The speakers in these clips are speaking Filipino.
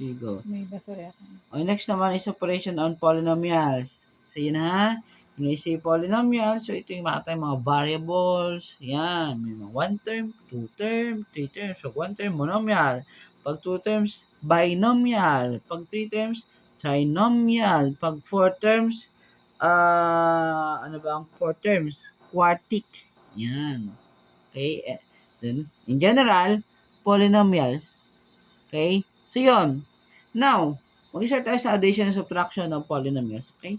Sige, go. May basura ako. Okay, next naman is operation on polynomials. So, yun ha. When we say polynomials, so ito yung mga tayong mga variables. Yan. May mga 1 term, 2 term, 3 terms. So, 1 term, monomial. Pag 2 terms, binomial. Pag 3 terms, trinomial. Pag 4 terms, ano ba ang 4 terms? Quartic. Yan. Okay. Then, in general, polynomials. Okay. So, yun. Now, mag-start tayo sa addition and subtraction ng polynomials. Okay.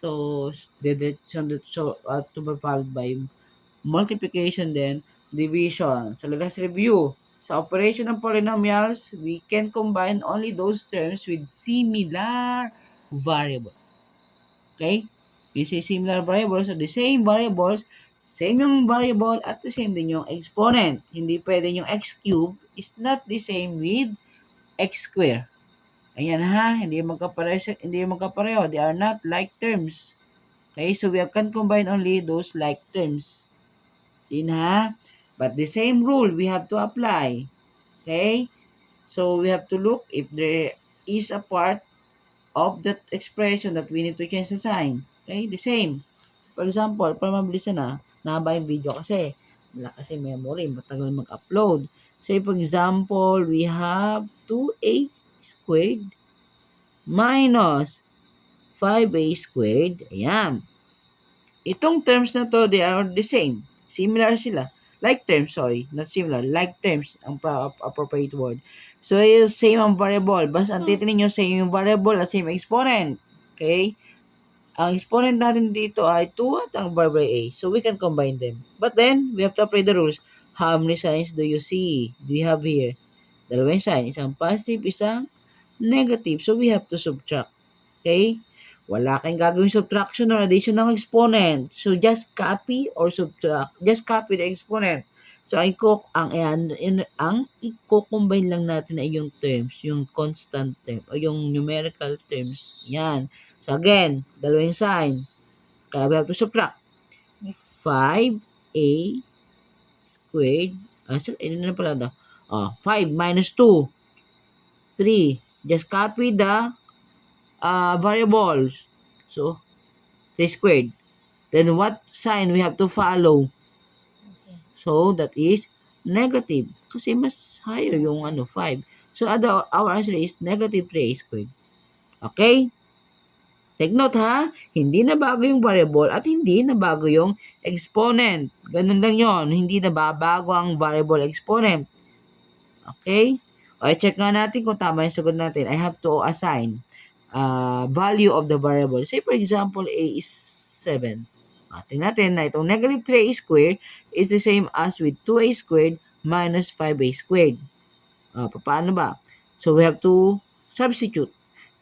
So, to be followed by multiplication then division. So, let's review. Sa operation ng polynomials, we can combine only those terms with similar variable. Okay? This is similar variables, so the same variables, same yung variable at the same din yung exponent. Hindi pwede yung x cube is not the same with x square. Ayan ha, hindi magkapareho. They are not like terms. Okay, so we can combine only those like terms. Sin ha? But the same rule we have to apply. Okay? So we have to look if there is a part of that expression that we need to change the sign. Okay? The same. For example, para mabilisan na, nahaba yung video kasi wala kasi memory, matagal mag-upload. Say for example, we have 2a squared minus 5a squared. Ayan. Itong terms na to, they are the same. Similar sila. Like terms, sorry. Not similar. Like terms, ang appropriate word. So, same ang variable. Basta ang titingnan nyo, same yung variable at same exponent. Okay? Ang exponent natin dito ay 2 at ang variable a. So, we can combine them. But then, we have to apply the rules. How many signs do you see? Do you have here? Dalawang sign. Isang positive, isang negative. So, we have to subtract. Okay? Wala kang gagawin subtraction or addition ng exponent. So, just copy or subtract. Just copy the exponent. So, ang i-combine lang natin ay yung terms, yung constant term, o yung numerical terms. Yan. So, again, dalawang sign. Kaya we have to subtract. 5a squared. So, na pala ito. 5 minus 2. 3. Just copy the variables. So, 3 squared. Then what sign we have to follow? Okay. So, that is negative. Kasi mas higher yung 5. So, our answer is negative 3 squared. Okay? Take note ha, hindi na bago yung variable at hindi na bago yung exponent. Ganun lang yon, hindi na babago ang variable exponent. Okay? O, check nga natin kung tama yung sagot natin. I have to assign value of the variable. Say for example, a is 7. Tingnan natin na itong negative 3a squared is the same as with 2a squared minus 5a squared. Paano ba? So, we have to substitute.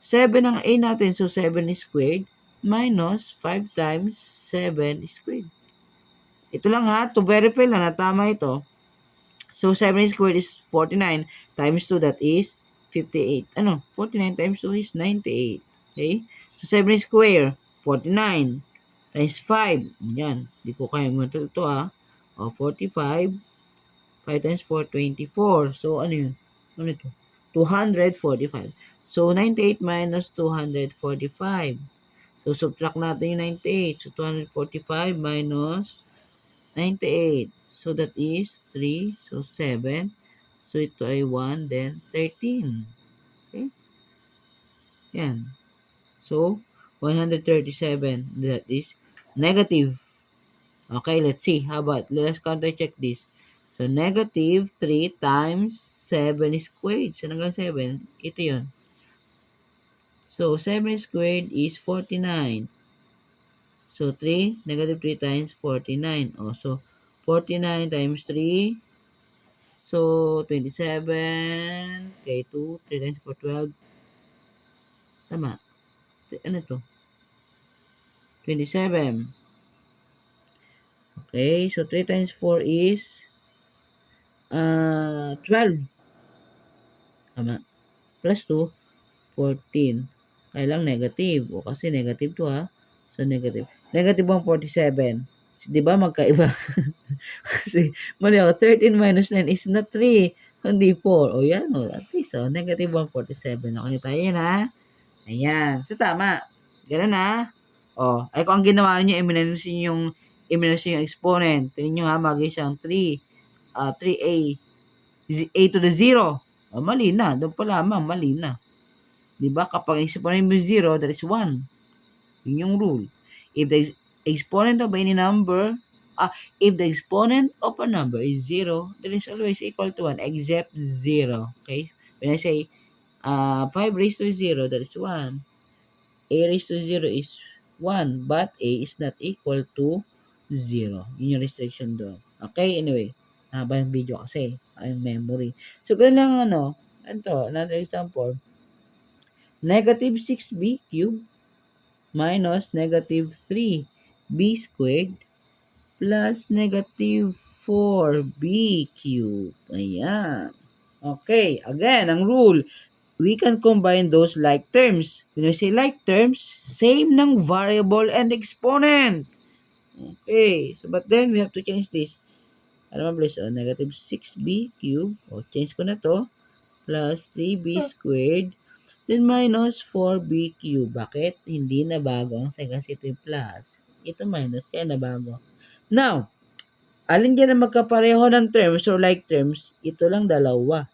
7 ang a natin, so 7 squared minus 5 times 7 squared. Ito lang ha, to verify lang na tama ito. So, 7 squared is 49 times 2, that is 58. 49 times 2 is 98. Okay? So, 7 squared, 49 times 5. Yan. Hindi ko kaya mo ito ha. 45. 5 times 4, 24. So, ano yun? Ano ito? 245. So, 98 minus 245. So, subtract natin yung 98. So, 245 minus 98. So, that is 3. So, 7. So, ito ay 1. Then, 13. Okay? Yan. So, 137. That is negative. Okay, let's see. How about, let's counter check this. So, negative 3 times 7 squared. So, hanggang 7. Ito yun. So, 7 squared is 49. So, 3, negative 3 times 49. So, 49 times 3. So, 27. Okay, 2. 3 times 4, 12. Tama. Ano to? 27. Okay, so 3 times 4 is 12. Tama. Plus 2, 14. Kailang negative. O kasi negative 2 ha. So, negative. Negative 147. Di ba magkaiba? Kasi, mali ako. 13 minus 9 is not 3. Hindi 4. O yan, o, at least, o, negative 147. Okay tayo yan, ha? Ayan. So, tama. Ganun, ha? O, ay kung ang ginawa niyo, i-minus yung exponent. Tingnan nyo, ha? Magiging siyang 3a, a to the 0. O, mali na. Doon pa lamang, mali na. Diba? Kapag exponent mo 0, that is 1. Yun yung rule. If the exponent of any number, if the exponent of a number is 0, then it's always equal to 1 except 0. Okay? When I say 5 raised to 0, that is 1. A raised to 0 is 1, but A is not equal to 0. Yun yung restriction doon. Okay? Anyway, haba yung video kasi. Ay, memory. So, ganun lang, another example. Negative 6b cubed minus negative 3b squared plus negative 4b cubed. Ayan. Okay, again, ang rule, we can combine those like terms. When we say like terms, same ng variable and exponent. Okay, so but then we have to change this. Ano ba, please? Negative 6b cubed. Change ko na to. Plus 3b squared. Then minus 4b cubed. Bakit? Hindi na bago ang second ito yung plus. Ito minus, kaya na bago. Now, alin dyan na magkapareho ng terms or like terms? Ito lang dalawa.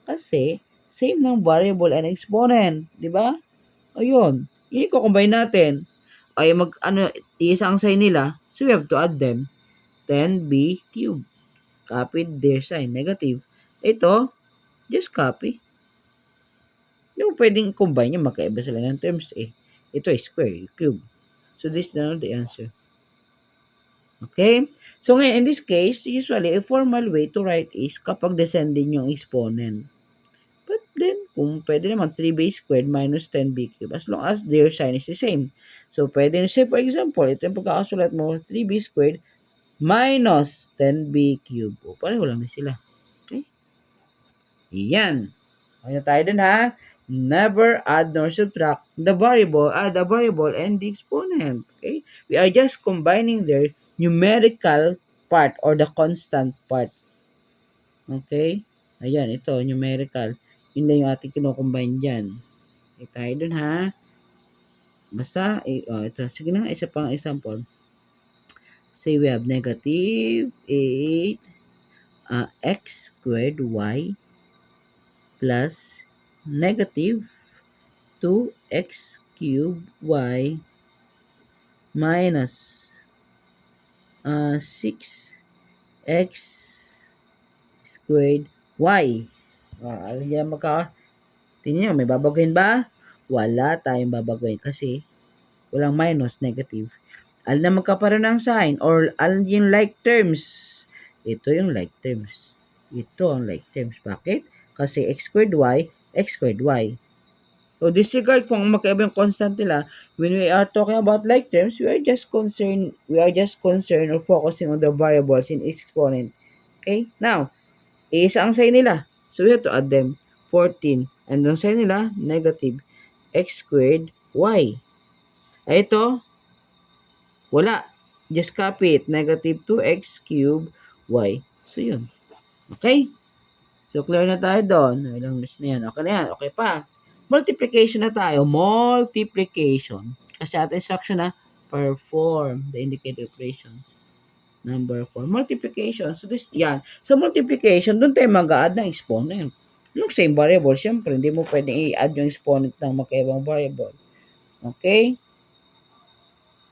Kasi, same ng variable and exponent. Di ba? Ayun. I-combine natin. Ay, isa ang sign nila. So, we have to add them. 10b cubed. Copy their sign. Negative. Ito, just copy. Hindi mo pwedeng combine yung magkaiba sila ng terms eh. Ito ay square, cube. So, this is now the answer. Okay? So, ngayon, in this case, usually, a formal way to write is kapag descending yung exponent. But then, kung pwede naman, 3b squared minus 10b cubed as long as their sign is the same. So, pwede say, for example, ito yung pagkakasulat mo, 3b squared minus 10b cubed. O, pareho lang na sila. Okay? Yan. Okay na tayo dun, ha? Never add nor subtract the variable and the exponent. Okay? We are just combining their numerical part or the constant part. Okay? Ayan, ito, numerical. Yun lang yung ating kinukombine dyan. Okay, tayo dun, ha? Basta, ito. Sige na, isa pang example. Say we have negative 8 x squared y plus negative 2x cubed y minus 6x squared y. Alam niya tingnan nyo, may babaguhin ba? Wala tayong babaguhin kasi walang minus, negative. Alin na magkaparoon ng sign or alin yung like terms? Ito yung like terms. Ito ang like terms. Bakit? Kasi x squared y. So, disregard kung magkaiba yung constant nila. When we are talking about like terms, we are just concerned or focusing on the variables in exponent. Okay? Now, isa ang sign nila. So, we have to add them. 14. And ang sign nila, negative x squared y. Ito, wala. Just copy it. Negative 2x cubed y. So, yun. Okay? So, clear na tayo doon. Ilang minutes na yan. Okay na yan. Okay pa. Multiplication na tayo. Multiplication. Kasi ating instruction na perform the indicated operations. Number 4. Multiplication. So, this, yan. Sa multiplication, doon tayo mag-add ng exponent. Yung same variable, syempre, hindi mo pwedeng i-add yung exponent ng magkaibang variable. Okay?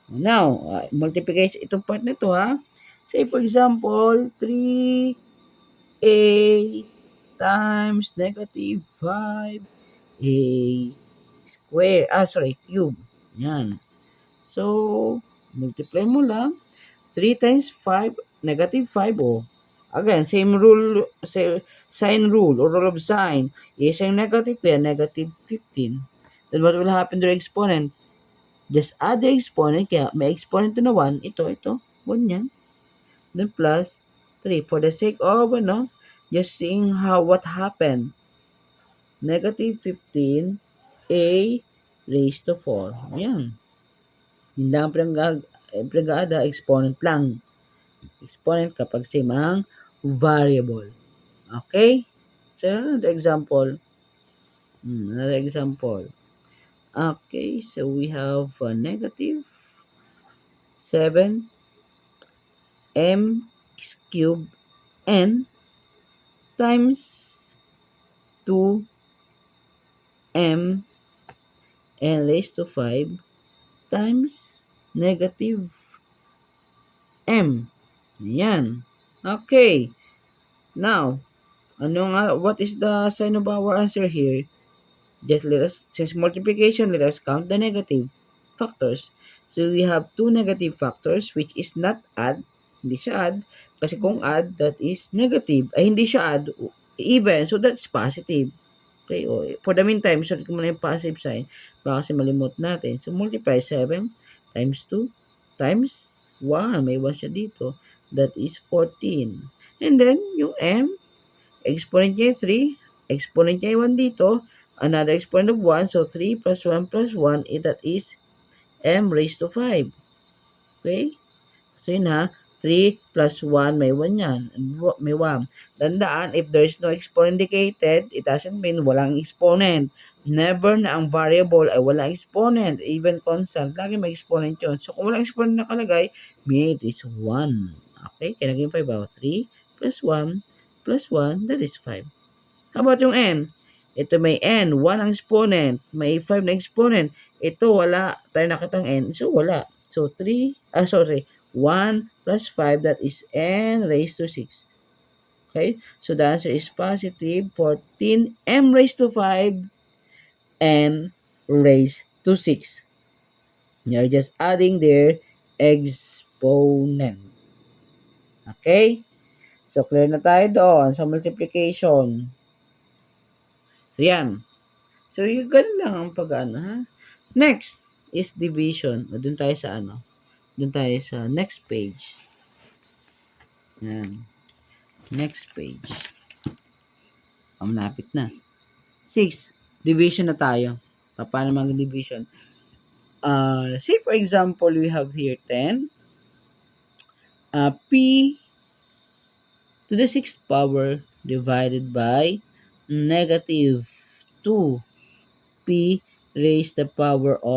Now, multiplication. Itong part na ito, ha? Say, for example, 3a times negative 5a square, cube. Yan. So, multiply mo lang. 3 times 5, negative 5, Again, same rule, sign rule, or rule of sign. Isa yung negative, kaya negative 15. Then what will happen to the exponent? Just add the exponent, kaya may exponent na 1, ito, 1 yan. Then plus 3. For the sake of, just seeing what happened. Negative 15, a raised to 4. Yan. Hindi lang pinag-aada, exponent lang. Exponent kapag same ang variable. Okay? So, another example. Another example. Okay, so we have negative 7 m cubed n times 2 m n raised to 5 times negative m. Yan. Okay. Now, what is the sign of our answer here? Just let us, since multiplication, let us count the negative factors. So we have two negative factors which is not add, hindi siya add, kasi kung add, that is negative. Ay, hindi siya add, even, so that's positive. Okay, for the meantime, sulit ko muna yung positive sign, baka kasi malimot natin. So multiply 7 times 2 times 1, may 1 siya dito, that is 14. And then, yung m, exponent niya 3, exponent niya 1 dito, another exponent of 1, so 3 plus 1 plus 1, that is m raised to 5. Okay? So yun ha, 3 plus 1, may 1 yan. May 1. Tandaan, if there is no exponent indicated, it doesn't mean walang exponent. Never na ang variable ay walang exponent. Even constant, lagi may exponent yun. So kung walang exponent nakalagay, mean it is 1. Okay? Kaya naging 5 ba? 3 plus 1, that is 5. How about yung n? Ito may n, 1 ang exponent, may 5 na exponent. Ito wala, tayo nakitang n, so wala. So 1 plus 5, that is n raised to 6. Okay? So the answer is positive 14 m raised to 5 n raised to 6. You're just adding their exponent. Okay? So clear na tayo doon sa multiplication. So yan. So yung ganun lang ang pag-ano ha. Next is division. Doon tayo sa ano. Doon tayo sa next page. Yan. Next page. Malapit na. 6. Division na tayo. Paano mag-division? Say for example, we have here 10. P to the 6th power divided by negative 2. P raised the power of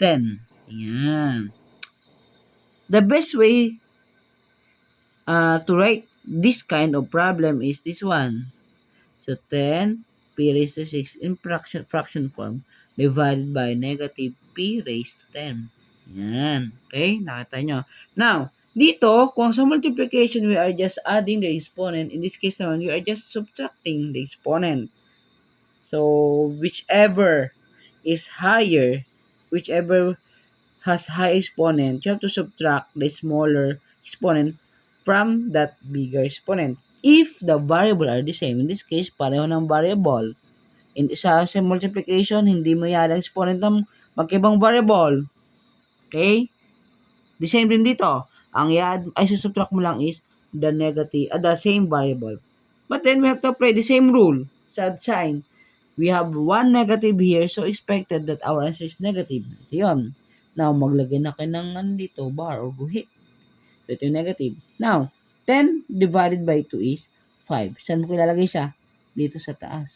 10. Yan. The best way to write this kind of problem is this one. So 10 p raised to 6 in fraction form divided by negative p raised to 10. Yan. Okay? Nakita nyo. Now, dito, kung sa multiplication, we are just adding the exponent. In this case naman, we are just subtracting the exponent. So, whichever is higher, whichever has high exponent, you have to subtract the smaller exponent from that bigger exponent. If the variable are the same, in this case, pareho ng variable. Sa multiplication, hindi mo yan ang exponent ng magkaibang variable. Okay? The same din dito. Ang ay susubtract mo lang is the same variable. But then we have to apply the same rule sa sign. We have one negative here, so expected that our answer is negative. Ito yun. Now, maglagay na kayo ng dito, bar or guhit. So, ito yung negative. Now, 10 divided by 2 is 5. Saan mo ilalagay siya? Dito sa taas.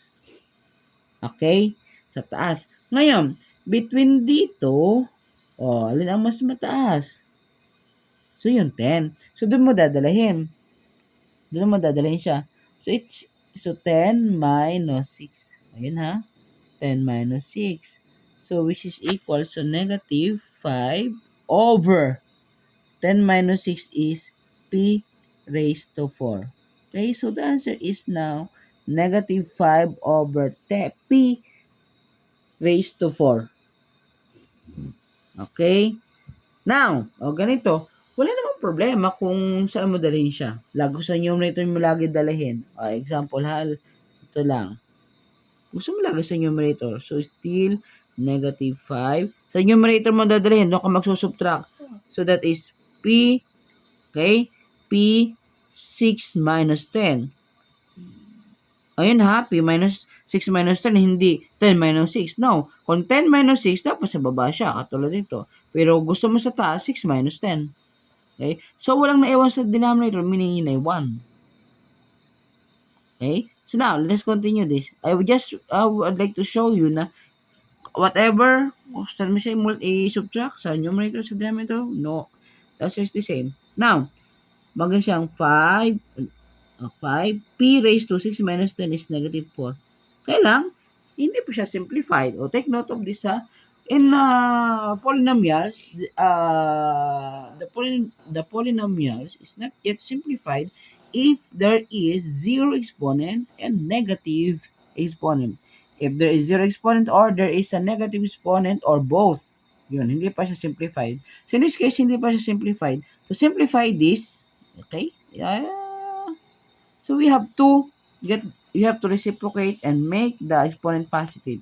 Okay? Sa taas. Ngayon, between dito, alin ang mas mataas? So, yung 10. So, doon mo dadalahin. Doon mo dadalahin siya. So 10 minus 6. Ayun ha. 10 minus 6. So, which is equal to negative 5 over 10 minus 6 is p raised to 4. Okay, so the answer is now negative 5 over p raised to 4. Okay? Now, ganito. Wala namang problema kung saan mo dalhin siya. Gusto nyo na ito mo lagi dalhin. Example, ito lang. Gusto mo lagi sa numerator. So, still, negative 5. Sa numerator mo dadalhin, doon ka magsusubtract. So, that is P, okay? P 6 minus 10. Ayun ha, P minus 6 minus 10, hindi 10 minus 6. No, kung 10 minus 6, dapat sa baba siya, katulad dito. Pero gusto mo sa taas, 6 minus 10. Okay? So, walang naiwan sa denominator, meaning yun ay 1. Okay? So now, let's continue this. I would like to show you na whatever, saan mo siya i-subtract sa numerator, sa denominator, no. That's just the same. Now, maganda siyang 5 p raised to 6 minus 10 is negative 4. Kaya lang, hindi po siya simplified. O take note of this ha. In polynomials, the polynomials is not yet simplified if there is zero exponent and negative exponent. If there is zero exponent or there is a negative exponent or both, yun, hindi pa siya simplified. So in this case, hindi pa siya simplified. To simplify this, okay, so we have to reciprocate and make the exponent positive.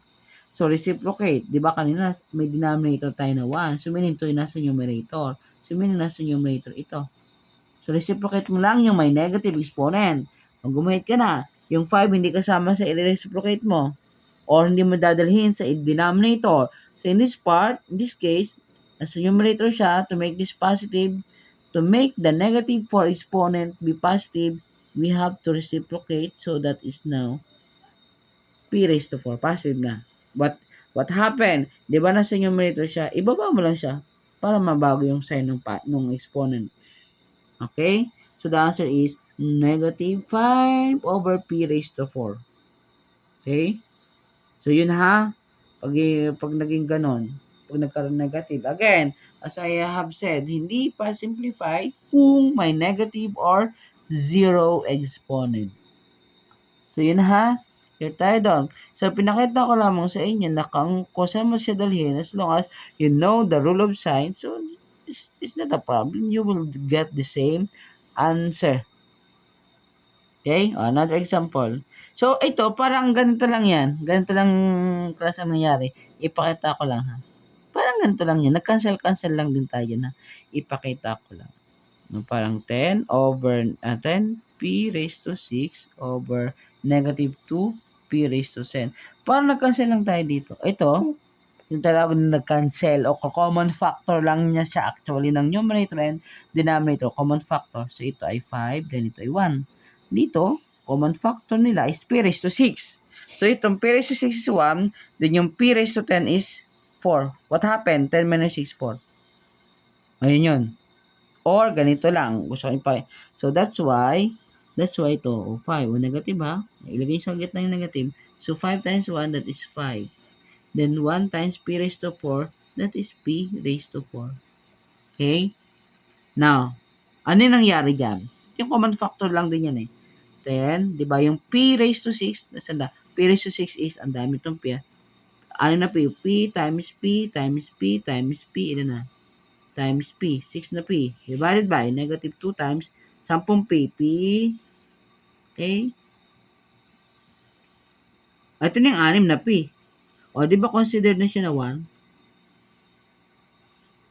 So reciprocate, 'di ba kanina may denominator tayo na 1. So meaning ito yung nasa numerator. So meaning nasa numerator ito. So reciprocate mo lang yung may negative exponent. Kung gumamit ka na, yung 5 hindi kasama sa i-reciprocate mo or hindi mo dadalhin sa denominator. So in this part, in this case, nasa numerator siya to make this positive. To make the negative 4 exponent be positive, we have to reciprocate, so that is now p raised to 4. Positive na. But what happened? Di ba nasa numerator siya? Ibaba mo lang siya para mabago yung sign ng exponent. Okay? So the answer is negative 5 over p raised to 4. Okay? So yun ha. Pag naging ganon, pag nagkaroon negative. Again, as I have said, hindi pa simplified kung may negative or zero exponent. So yun ha. Here tayo doon. So pinakita ko lamang sa inyo na kung saan mo siya dalhin, as long as you know the rule of sign, so it's not a problem. You will get the same answer. Okay? Another example. So ito, parang ganito lang yan. Ganito lang klase ang nangyari. Ipakita ko lang ha. Parang ganito lang yan. Nag-cancel lang din tayo na. Ipakita ko lang. No, parang 10 over 10 p raised to 6 over negative 2 p raised to 10. Parang nag-cancel lang tayo dito. Ito, yung talaga na nag-cancel o common factor lang niya siya actually ng numerator and denominator. Common factor. So ito ay 5, then ito ay 1. Dito, common factor nila is p raised to 6. So itong p raised to 6 is 1, then yung p raised to 10 is 4. What happened? 10 minus 6, 4. Ayun yun. Or ganito lang. Gusto ko pa. So that's why ito, 5. O negative ha. Ilagay sa gitna yung negative. So 5 times 1, that is 5. Then 1 times p raised to 4, that is p raised to 4. Okay? Now, ano yung nangyari dyan? Yung common factor lang din yan eh. 10, di ba? Yung p raised to 6, nasaan na? P raised to 6 is, ang dami itong p. Ano na p? P times p times p times p, ilan na? Times p, 6 na p. Divided by negative 2 times 10 p. P, okay? Ito na yung 6 na p. O, di ba considered na siya na 1?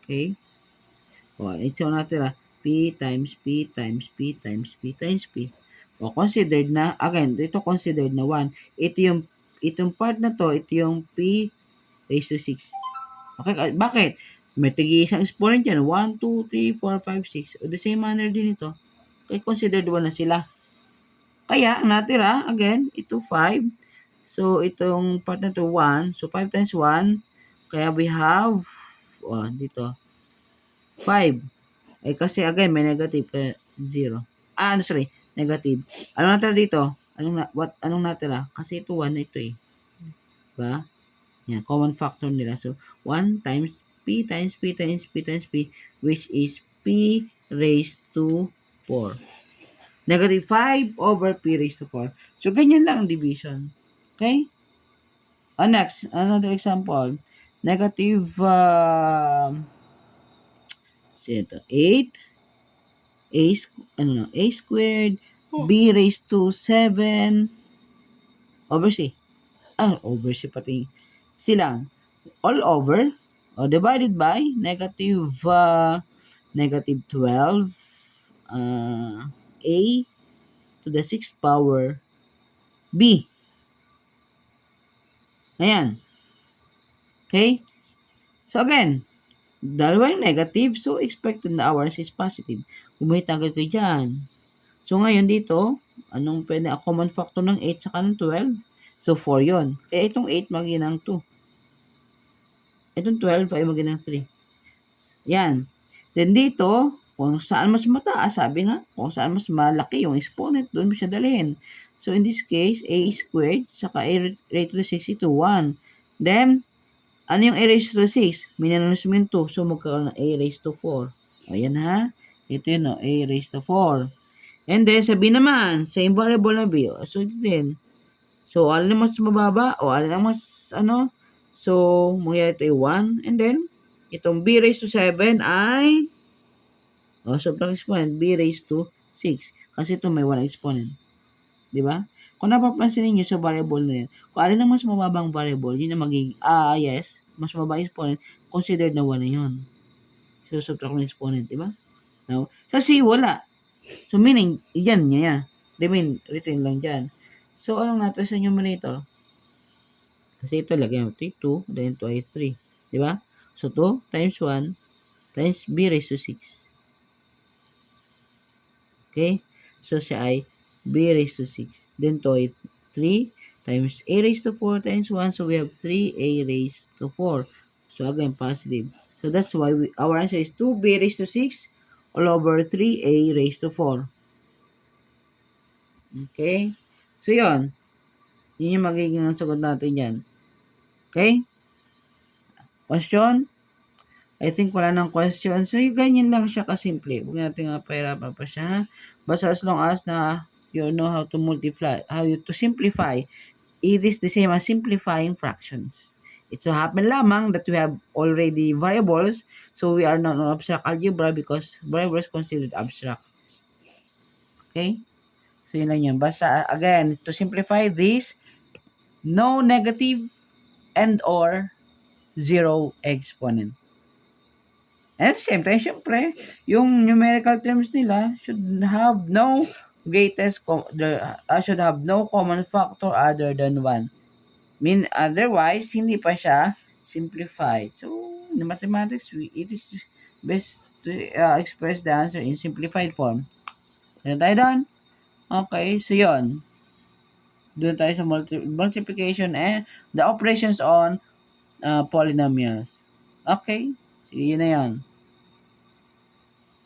Okay? O, ito natin p times p times p times p times p. O, considered na, again, ito considered na 1. Itong part na to, ito yung p raised to 6. Okay, bakit? May tigi-isang exponent yan. 1, 2, 3, 4, 5, 6. O, the same manner din ito. Okay, considered 1 na sila. Kaya, ang natira, again, ito 5. So, itong part na to 1. So, 5 times 1. Kaya we have, dito, 5. Eh, kasi again, may negative. Kaya 0. Negative. Anong natira dito? Anong natira? Kasi ito 1 na ito eh. Diba? Yan, common factor nila. So, 1 times p times p times p times p, which is p raised to 4. Negative 5 over p raised to 4. So, ganyan lang ang division. Okay? Next, another example. Negative, 8 a squared b raised to 7 over c. Over c pati. C lang. All over, divided by negative 12 a to the 6th power b. Ayan. Okay? So again, dalawa yung negative, so expected na ours is positive. Kumita agad kayo dyan. So ngayon dito, Anong pwede, a common factor ng 8 saka ng 12? So, 4 yon. Kaya itong 8 magiging ng 2. Itong 12 ay magiging ng 3. Yan. Then dito, kung saan mas mataas, sabi nga, kung saan mas malaki yung exponent, doon mo siya dalhin. So, in this case, a squared, saka a raised to the 6 ito, 1. Then, ano yung a raised to the 6? Minus mo yung 2, so magkakaroon ng a raised to 4. Ayan ha. Ito yun, a raised to 4. And then, sabi naman, same variable na b. So, ito din. So, alin ang mas mababa o alin ang mas So, mangyayari ito ay 1. And then, itong b raised to 7 ay subtract exponent b raised to 6. Kasi ito may 1 exponent. Di ba? Kung napapansin niyo sa variable na yan, kung alin ang mas mababang variable, yun ang magiging, yes, mas mababang exponent, considered na 1 na yun. So, subtract ng exponent, di ba? Now, sa C, wala. So, meaning, yan niya. Retain lang dyan. So, anong natin sa numerator? Kasi ito, lagyan mo 2, then 2 ay 3. Di ba? So, 2 times 1 times b raised to 6. Okay? So, siya ay b raised to 6. Then, 2 ay 3 times a raised to 4 times 1. So, we have 3a raised to 4. So, again, positive. So, that's why our answer is 2b raised to 6 all over 3a raised to 4. Okay? So, yun. Yun yung magiging sagot natin yan. Okay? Question? I think wala nang question. So, yung ganyan lang siya kasimple. Huwag natin pahirapan pa siya. Basta as long as na you know how to multiply, to simplify, it is the same as simplifying fractions. It so happen lamang that we have already variables, so we are not on abstract algebra because variables considered abstract. Okay? So, yun lang yun. Basta, again, to simplify this, no negative and or zero exponent. And at the same time, syempre, yung numerical terms nila should have no should have no common factor other than 1. Otherwise, hindi pa siya simplified. So, in mathematics, it is best to express the answer in simplified form. Ano tayo doon? Okay, so yun. Doon tayo sa multiplication and the operations on polynomials. Okay, so yun na yun.